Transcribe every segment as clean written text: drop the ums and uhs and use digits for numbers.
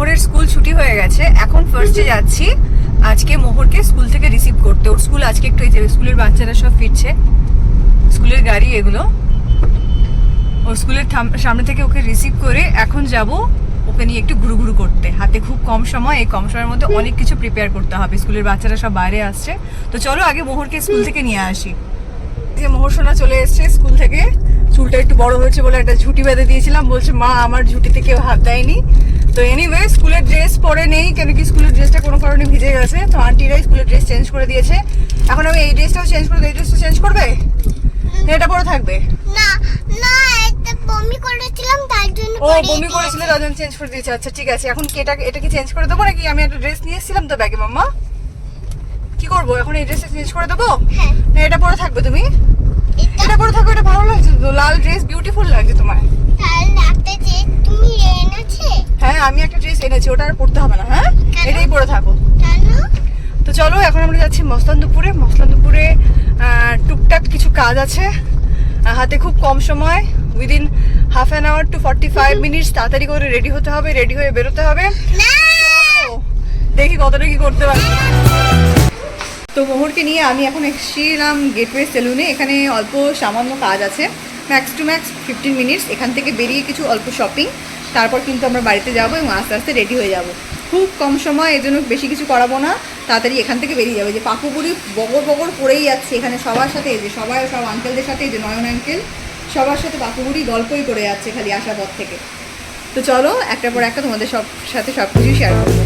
মোহরের স্কুল ছুটি হয়ে গেছে, এখন ফার্স্টে যাচ্ছি আজকে মোহরকে স্কুল থেকে রিসিভ করতে। ওর স্কুল আজকে একটু, এই যে স্কুলের বাচ্চারা সব ফিরছে, স্কুলের গাড়ি এগুলো, ওর স্কুলের সামনে থেকে ওকে রিসিভ করে এখন যাব ওকে নিয়ে একটু ঘুরু ঘুরু করতে। হাতে খুব কম সময়, এই কম সময়ের মধ্যে অনেক কিছু প্রিপেয়ার করতে হবে। স্কুলের বাচ্চারা সব বাইরে আসছে, তো চলো আগে মোহরকে স্কুল থেকে নিয়ে আসি। যে মোহর সোনা চলে এসছে স্কুল থেকে, চুলটা একটু বড় হয়েছে বলে একটা ঝুঁটি বেঁধে দিয়েছিলাম, বলছে মা আমার ঝুঁটিতে কেউ হাত দেয়নি। তো এনিওয়ে স্কুলের ড্রেস পরে নেই, কেন কি স্কুলের ড্রেসটা কোনো কারণে ভিজে গেছে, তো আন্টিরাই স্কুলের ড্রেস চেঞ্জ করে দিয়েছে। এখন আমি এই ড্রেসটাও চেঞ্জ করে, এই ড্রেসটা চেঞ্জ করবে, এটা পরে থাকবে না না, এটা বমি করেছিলাম তার জন্য। ও বমি করেছিল তার জন্য চেঞ্জ করে দিয়েছে, আচ্ছা ঠিক আছে। এখন কি এটা কি চেঞ্জ করে দেবো নাকি? আমি একটা ড্রেস নিয়ে এসেছিলাম তো ব্যাগে, মাম্মা কি করবো এখন? এই ড্রেসটা চেঞ্জ করে দেবো না এটা পরে থাকবে? তুমি এটা পরে থাকো, এটা ভালো লাগছে তো, লাল ড্রেস বিউটিফুল লাগছে তোমার। তাহলে একটা যে তুমি এনেছে? হ্যাঁ আমি একটা ড্রেস এনেছি, ওটা আর পরতে হবে না। হ্যাঁ এটাই পরে থাকো। তো চলো এখন আমরা যাচ্ছি মসলানদপুরে। মসলানদপুরে টুকটাক কিছু কাজ আছে, হাতে খুব কম সময়, within half an hour to 45 minutes তাড়াতাড়ি করে রেডি হতে হবে, রেডি হয়ে বেরোতে হবে। দেখি কতটা কি করতে পারি। তো মোহরকে নিয়ে আমি এখন এসেছিলাম গেটওয়ে সেলুনে। এখানে অল্প সামান্য কাজ আছে, ম্যাক্স টু ম্যাক্স 15 মিনিটস। এখান থেকে বেরিয়ে কিছু অল্প শপিং, তারপর কিন্তু আমরা বাড়িতে যাবো এবং আস্তে আস্তে রেডি হয়ে যাব। খুব কম সময়, এর জন্য বেশি কিছু করাবো না, তাড়াতাড়ি এখান থেকে বেরিয়ে যাবে। যে পাপুবুড়ি বগর বগর পড়েই যাচ্ছে এখানে সবার সাথে, এই যে সব আঙ্কেলদের সাথে, এই যে নয়ন আঙ্কেল সবার সাথে পাপুবুড়ি গল্পই করে যাচ্ছে খালি আসার পর থেকে। তো চলো একটার পর একটা তোমাদের সব সাথে সব কিছু শেয়ার করবো।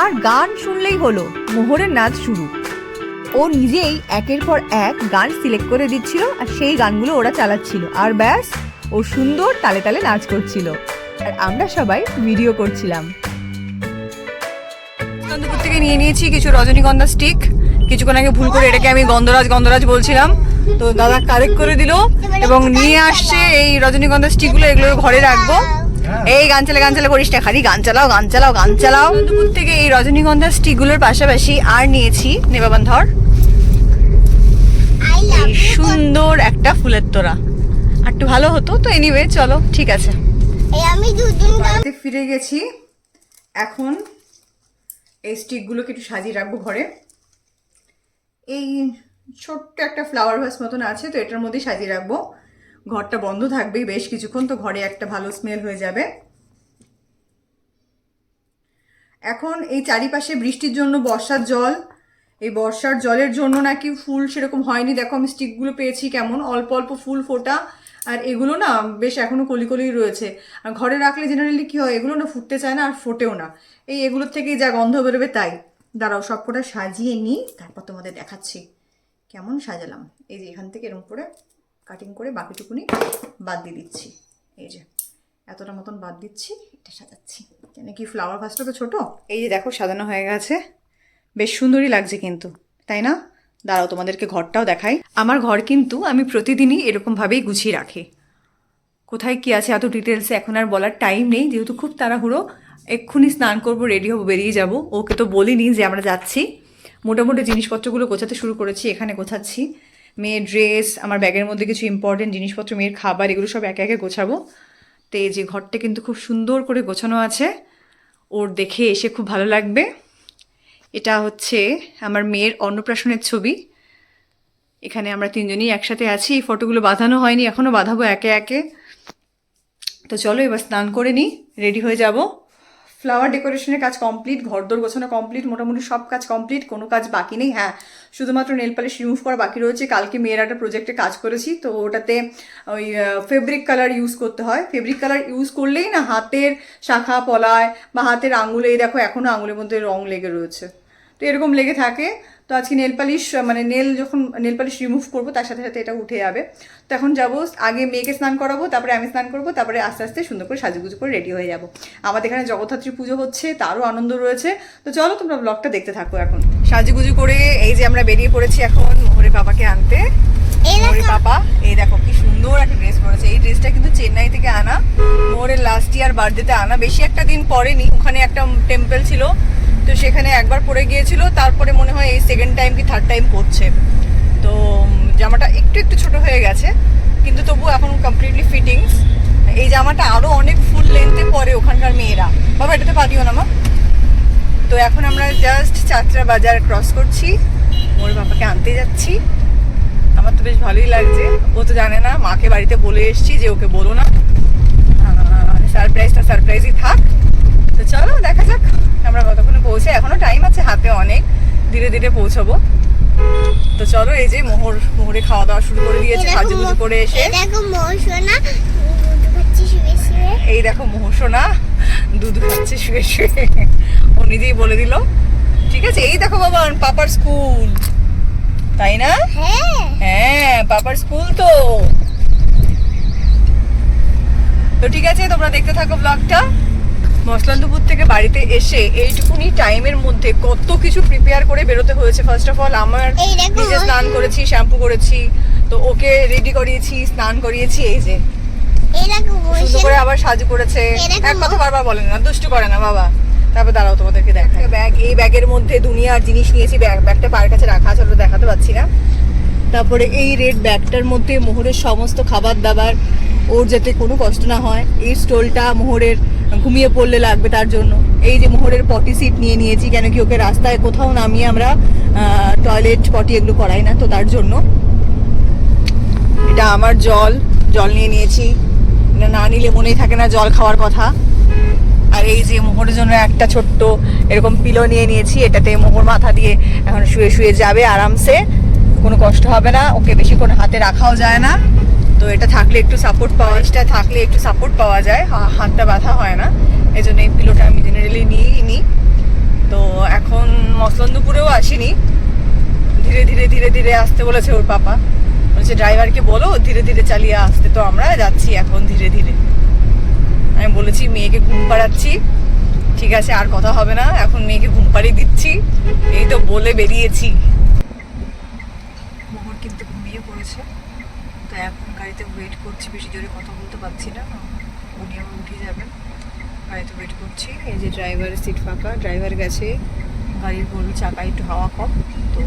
আর গান শুনলেই হলো, মোহরের নাচ শুরু। ও নিজেই একের পর এক গান সিলেক্ট করে দিচ্ছিল আর সেই গানগুলো ওরা চালাচ্ছিল, আর ব্যাস ও সুন্দর তালে তালে নাচ করছিল আর আমরা সবাই ভিডিও করছিলাম। চন্দ্রপুর থেকে নিয়ে নিয়েছি কিছু রজনীগন্ধা স্টিক, কিছুক্ষণ আগে ভুল করে এটাকে আমি গন্ধরাজ বলছিলাম, তো দাদা কারেক্ট করে দিল এবং নিয়ে আসছে এই রজনীগন্ধা স্টিকগুলো, এগুলো ঘরে রাখবো। এই গান চালা করিস না, খালি গান চালাও। চন্দ্রপুর থেকে এই রজনীগন্ধা স্টিকগুলোর পাশাপাশি আর নিয়েছি নেবাবন্ধর এই সুন্দর একটা ফুলের তোড়া। আর একটু ভালো হতো, তো এনিওয়ে চলো ঠিক আছে। আমি দুদিন ফিরে গেছি, এখন এই স্টিকগুলোকে একটু সাজিয়ে রাখবো ঘরে। এই ছোট্ট একটা ফ্লাওয়ার ভাস মতন আছে, তো এটার মধ্যেই সাজিয়ে রাখবো। ঘরটা বন্ধ থাকবেই বেশ কিছুক্ষণ, তো ঘরে একটা ভালো স্মেল হয়ে যাবে। এখন এই চারিপাশে বৃষ্টির জন্য বর্ষার জল, এই বর্ষার জলের জন্য নাকি ফুল সেরকম হয়নি। দেখো আমি স্টিকগুলো পেয়েছি কেমন অল্প অল্প ফুল ফোটা, আর এগুলো না বেশ এখনো কলি রয়েছে। আর ঘরে রাখলে জেনারেলি কি হয়, এগুলো না ফুটতে চায় না আর ফোটেও না, এগুলোর থেকেই যা গন্ধ বেরোবে তাই। দাঁড়াও সব কটা সাজিয়ে নিই, তারপর তোমাদের দেখাচ্ছি কেমন সাজালাম। এই যে এখান থেকে এরকম করে কাটিং করে বাকিটুকুনি বাদ দিয়ে দিচ্ছি, এই যে এতটা মতন বাদ দিচ্ছি, এটা সাজাচ্ছি। কেন কি ফ্লাওয়ার ভাসটা তো ছোটো। এই যে দেখো সাজানো হয়ে গেছে, বেশ সুন্দরই লাগছে কিন্তু, তাই না? দাঁড়াও তোমাদেরকে ঘরটাও দেখাই। আমার ঘর কিন্তু আমি প্রতিদিনই এরকমভাবেই গুছিয়ে রাখি। কোথায় কি আছে এত ডিটেলসে এখন আর বলার টাইম নেই, যেহেতু খুব তাড়াহুড়ো। এক্ষুনি স্নান করবো, রেডি হবো, বেরিয়ে যাব। ওকে তো বলিনি যে আমরা যাচ্ছি। মোটামুটি জিনিসপত্রগুলো গোছাতে শুরু করেছি, এখানে গোছাচ্ছি। মেয়ের ড্রেস, আমার ব্যাগের মধ্যে কিছু ইম্পর্টেন্ট জিনিসপত্র, মেয়ের খাবার, এগুলো সব একে একে গোছাবো। তো এই যে ঘরটা কিন্তু খুব সুন্দর করে গোছানো আছে, ওর দেখে এসে খুব ভালো লাগবে। এটা হচ্ছে আমার মেয়ের অন্নপ্রাশনের ছবি, এখানে আমরা তিনজনই একসাথে আছি। এই ফটোগুলো বাঁধানো হয়নি, এখনও বাঁধাবো একে একে। তো চলো এবার স্নান করে নিই, রেডি হয়ে যাব। ফ্লাওয়ার ডেকোরেশনের কাজ কমপ্লিট, ঘরদোর গোছানো কমপ্লিট, মোটামুটি সব কাজ কমপ্লিট, কোনো কাজ বাকি নেই। হ্যাঁ শুধুমাত্র নেল পালিশ রিমুভ করা বাকি রয়েছে। কালকে মেয়ের একটা প্রজেক্টে কাজ করেছি, তো ওটাতে ওই ফেব্রিক কালার ইউজ করতে হয়। ফেব্রিক কালার ইউজ করলেই না হাতের শাখা পলায় বা হাতের আঙুলে, এই দেখো এখনও আঙুলের মধ্যে রং লেগে রয়েছে, তো এরকম লেগে থাকে। তো আজকে নেল পালিশ যখন নেল পালিশ রিমুভ করবো তার সাথে সাথে এটা উঠে যাবে। তো এখন যাবো, আগে মেয়েকে স্নান করাবো, তারপরে আমি স্নান করবো, তারপরে আস্তে আস্তে সুন্দর করে সাজুগুজু করে রেডি হয়ে যাবো। আমাদের এখানে জগদ্ধাত্রী পুজো হচ্ছে, তারও আনন্দ রয়েছে। তো চলো তোমরা ব্লগটা দেখতে থাকো। এখন সাজুগুজু করে এই যে আমরা বেরিয়ে পড়েছি এখন মোহরের পাপাকে আনতে। মোহরের পাপা এই দেখো কি সুন্দর একটা ড্রেস পরেছে। এই ড্রেসটা কিন্তু চেন্নাই থেকে আনা, মোহরের লাস্ট ইয়ার বার্থডেতে আনা। বেশি একটা দিন পরেনি, ওখানে একটা টেম্পল ছিল, তো সেখানে একবার পরে গিয়েছিল, তারপরে মনে হয় এই সেকেন্ড টাইম কি থার্ড টাইম পরছে। তো জামাটা একটু ছোট হয়ে গেছে, কিন্তু তবু এখন কমপ্লিটলি ফিটিংস। এই জামাটা আরও অনেক ফুল লেন্থে পরে ওখানকার মেয়েরা। বাবা এটাতে পা দিও না মা। তো এখন আমরা জাস্ট চাত্রা বাজার ক্রস করছি, ওর বাবাকে আনতে যাচ্ছি। আমার তো বেশ ভালোই লাগছে, ও তো জানে না, মাকে বাড়িতে বলে এসেছি যে ওকে বলো না, সারপ্রাইজটা সারপ্রাইজই থাক। তো চলো দেখা যাক আমরা কতক্ষণে পৌঁছে, এখনো টাইম আছে হাতে অনেক, ধীরে ধীরে পৌঁছাবো। তো চলো, এই যে মোহরে খাওয়া দাওয়া শুরু করে দিয়েছে সাজুগুজু করে এসে। দেখো মোহসোনা দুধ খাচ্ছে শুয়ে শুয়ে। এই দেখো মোহসোনা দুধ খাচ্ছে শুয়ে শুয়ে, ও নিজেই বলে দিল। ঠিক আছে, এই দেখো বাবা পাপার স্কুল, তাই না? হ্যাঁ হ্যাঁ পাপার স্কুল। তো ঠিক আছে, তোমরা দেখতে থাকো ব্লগটা। মসলান্দপুর থেকে বাড়িতে এসে এইটুকুনি টাইমের মধ্যে কত কিছু প্রিপেয়ার করে বেরোতে হয়েছে। ফার্স্ট অফ অল আমার নিজে স্নান করেছি, শ্যাম্পু করেছি, তো ওকে রেডি করিয়েছি, স্নান করিয়েছি। এই যে এই দেখো সুন্দর করে আবার সাজু করেছে, এক কথা বারবার বলেন না, দুষ্টু করে না বাবা। তারপর দাঁড়াও তোমাদেরকে দেখা ব্যাগ, এই ব্যাগের মধ্যে দুনিয়ার জিনিস নিয়েছি, ব্যাগটা পায়ের কাছে রাখা আছে, ওটা দেখাতে পাচ্ছি না। তারপরে এই রেড ব্যাগটার মধ্যে মোহরের সমস্ত খাবার দাবার, ওর যাতে কোনো কষ্ট না হয়। এই স্টোলটা মোহরের ঘুমিয়ে পড়লে লাগবে তার জন্য। এই যে মোহরের পটি সিট নিয়ে নিয়েছি, কেন কি ওকে রাস্তায় কোথাও নামিয়ে আমরা টয়লেট পটি এগুলো করাই না, তো তার জন্য। এটা আমার জল নিয়ে নিয়েছি, না নিলে মনেই থাকে না জল খাওয়ার কথা। আর এই যে মোহরের জন্য একটা ছোট্ট এরকম পিলো নিয়ে নিয়েছি, এটাতে মোহর মাথা দিয়ে এখন শুয়ে শুয়ে যাবে আরামসে, কোনো কষ্ট হবে না। ওকে বেশিক্ষণ হাতে রাখাও যায় না, তো এটা থাকলে একটু সাপোর্ট পাওয়া যায়, হাতটা ব্যথা হয় না। এই জন্য এই পিলোটা আমি জেনারেলি নিয়েই নিই। তো এখন মসলন্দপুরেও আসিনি, ধীরে ধীরে ধীরে ধীরে আসতে বলেছে ওর পাপা, বলছে ড্রাইভারকে বলো ধীরে ধীরে চালিয়ে আসতে। তো আমরা যাচ্ছি এখন ধীরে ধীরে। আমি বলেছি মেয়েকে ঘুম পাড়াচ্ছি, ঠিক আছে আর কথা হবে না, এখন মেয়েকে ঘুম পাড়িয়ে দিচ্ছি, এই তো বলে বেরিয়েছি। মোহর কিন্তু ঘুমিয়ে পড়েছে, তো এখন গাড়িতে ওয়েট করছি, বেশি জোরে কথা বলতে পারছি না, উনি আবার উঠে যাবেন, গাড়িতে ওয়েট করছি। এই যে ড্রাইভারের সিট ফাঁকা, ড্রাইভার গেছে, গাড়ির বলল চাকা একটু হাওয়া কম, তো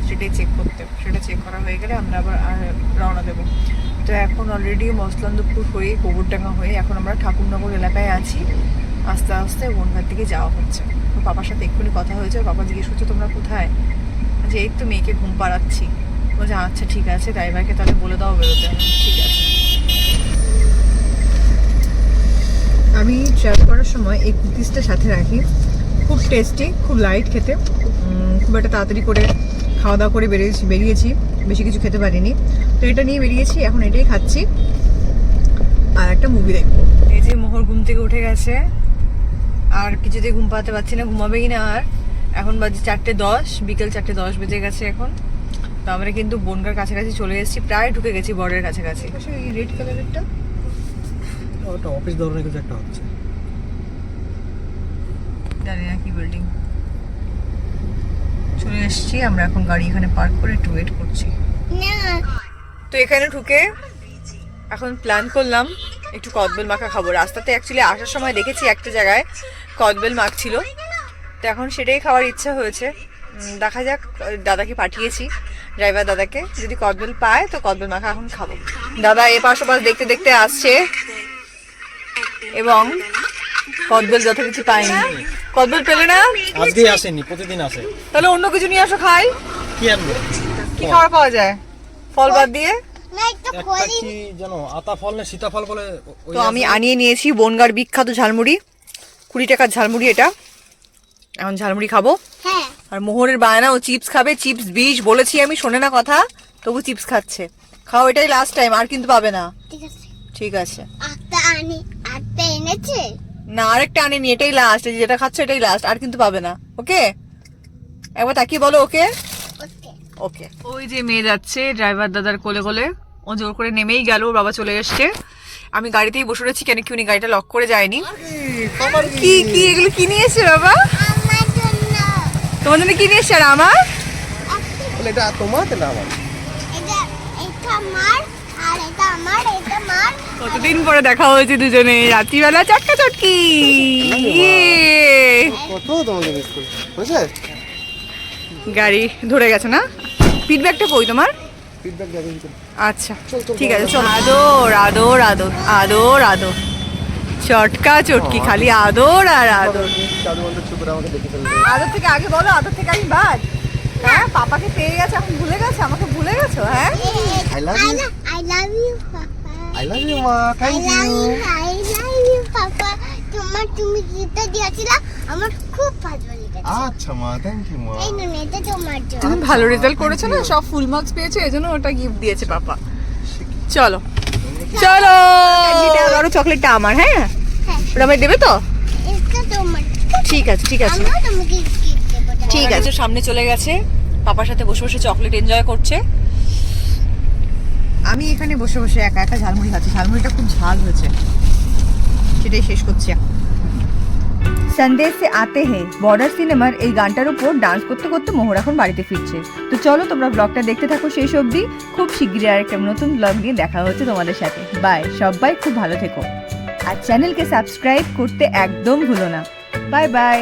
সেটাই চেক করতে, সেটা চেক করা হয়ে গেলে আমরা আবার রওনা দেবো। তো এখন অলরেডি মসলন্দপুর হয়ে গোবরডাঙ্গা হয়ে এখন আমরা ঠাকুরনগর এলাকায় আছি, আস্তে আস্তে বনগাঁর দিকে যাওয়া হচ্ছে। তো পাপার সাথে এক্ষুনি কথা হয়েছে, পাপা জিজ্ঞেস করছে তোমরা কোথায়, যে এই তো মেয়েকে ঘুম পাড়াচ্ছি। বলছে আচ্ছা ঠিক আছে, ড্রাইভারকে তাহলে বলে দাও বেরোতে। ঠিক আছে। আমি ট্রাভেল করার সময় এই কুকিজটা সাথে রাখি, খুব টেস্টি, খুব লাইট খেতে, খুব একটা তাড়াতাড়ি করে খাওয়া দাওয়া করে বেরিয়েছি, বেশি কিছু খেতে পারিনি, তো এটা নিয়ে বেরিয়েছি, এখন এটাই খাচ্ছি আর একটা মুভি দেখবো। এই যে মোহর ঘুম থেকে উঠে গেছে, আর কিছুতেই ঘুম পাতে পারছি না, ঘুমাবেই না আর। এখন বাজে 4:10, বিকেল 4:10 বেজে গেছে এখন। তো আমরা কিন্তু বনগাঁর কাছাকাছি চলে এসেছি, প্রায় ঢুকে গেছি বর্ডারের কাছাকাছি। এই রেড কালারেরটা ওটা অফিস ধরনের কিছু একটা হচ্ছে, জানি না কি বিল্ডিং। চলে এসেছি আমরা, এখন গাড়ি এখানে পার্ক করে একটু ওয়েট করছি। তো এখানে ঢুকে এখন প্ল্যান করলাম একটু কদবেল মাখা খাবো। রাস্তাতে অ্যাকচুয়ালি আসার সময় দেখেছি একটা জায়গায় কদবেল মাখ ছিল, তো এখন সেটাই খাওয়ার ইচ্ছা হয়েছে। দেখা যাক, দাদাকে পাঠিয়েছি, ড্রাইভার দাদাকে, যদি কদবেল পায় তো কদবেল মাখা এখন খাবো। দাদা এপাশ ওপাশ দেখতে দেখতে আসছে এবং কদবেল যথারীতি পাইনি। কদবেল পেলে না? আজকে আসেনি, প্রতিদিন আসে। তাহলে অন্য কিছু নিয়ে আসো, খাই। কি আনবে? কি খাবার পাওয়া যায় ফল বাদ দিয়ে? একটা কি জানো, আতা ফল না সীতাফল বলে, তো আমি আনিয়ে নিয়েছি বনগাঁর বিখ্যাত ঝালমুড়ি, 20 টাকার ঝালমুড়ি এটা। এখন ঝালমুড়ি খাবো। হ্যাঁ আর মোহরের বায়না, ও চিপস খাবে, চিপস বিষ বলেছি আমি, শোনে না কথা, তবু চিপস খাচ্ছে। খাও, এটাই লাস্ট টাইম, আর কিন্তু পাবে না। ঠিক আছে ঠিক আছে, আটটা এনেছে না আরেকটা আনিনি, এটাই লাস্ট, যেটা খাচ্ছ এটাই লাস্ট, আর কিন্তু পাবে না। ওকে, একবার তাকিয়ে বলো ওকে। ওকে ওকে। ওই যে মেয়ে যাচ্ছে ড্রাইভার দাদার কোলে কোলে, ও জোর করে নেমেই গেল, ওর বাবা চলে এসছে। আমি গাড়িতেই বসে রয়েছি, কেন কি উনি গাড়িটা লক করে যায়নি। কি কি এগুলো কি নিয়ে এসছে বাবা? আমার জন্য তোমার জন্য কি নিয়ে এসছে? আর আমার এটা তোমার না আমার? এটা আমার, আর এটা আমার, এটা আমার। কতদিন পরে দেখা হয়েছে দুজনে, রাত্রিবেলা চাক্কা চটকি। কত তোমাকে মিস করি, বুঝলে? গাড়ি ধরে গেছে না? ফিডব্যাকটা কই তোমার? ফিডব্যাক যাবে কি? আচ্ছা ঠিক আছে, চলো। আদর আদর আদর আদর আদর। চটকা চটকি খালি আদর আর আদর। দাদু বন্ধু চুপ করে আমাকে দেখে ফেলবে। আদর থেকে আগে বলো, আদর থেকে আমি বাদ। হ্যাঁ, পাপাকে পেয়ে গেছে, এখন ভুলে গেছে, আমাকে ভুলে গেছো? হ্যাঁ, I love you. I love you, Papa. I love you, মা। I Thank love you. you, I love you, Papa. তুমি গিফটটা দিয়েছিলে আমার খুব ভালো লেগেছে। আচ্ছা মা, থ্যাংক ইউ মা। এই নুন এটা তোমার জন্য। তুমি ভালো রেজাল্ট করেছো না, সব ফুল মার্কস পেয়েছো, এজন্য ওটা গিফট দিয়েছে পাপা। চলো চলো, আরো চকলেটটা আমার। হ্যাঁ, হ্যাঁ, ওটা আমায় দেবে তো? এটা তোমার। ঠিক আছে ঠিক আছে আমিও তোমাকে গিফট দেবো। ঠিক আছে। সামনে চলে গেছে, পাপার সাথে বসে বসে চকলেট এনজয় করছে। আমি এখানে বসে বসে একা একা ঝালমুড়ি খাচ্ছি। ঝালমুড়িটা খুব ঝাল হয়েছে, সেটাই শেষ করছি। সন্দেশ সে আতে হে বর্ডার সিনেমার এই গানটার উপর ডান্স করতে করতে মোহর এখন বাড়িতে ফিরছে। তো চলো তোমরা ব্লগটা দেখতে থাকো শেষ অবধি। খুব শিগগিরই আর একটা নতুন ব্লগ নিয়ে দেখা হচ্ছে তোমাদের সাথে। বাই, সবাই খুব ভালো থেকো আর চ্যানেলকে সাবস্ক্রাইব করতে একদম ভুলো না। Bye bye.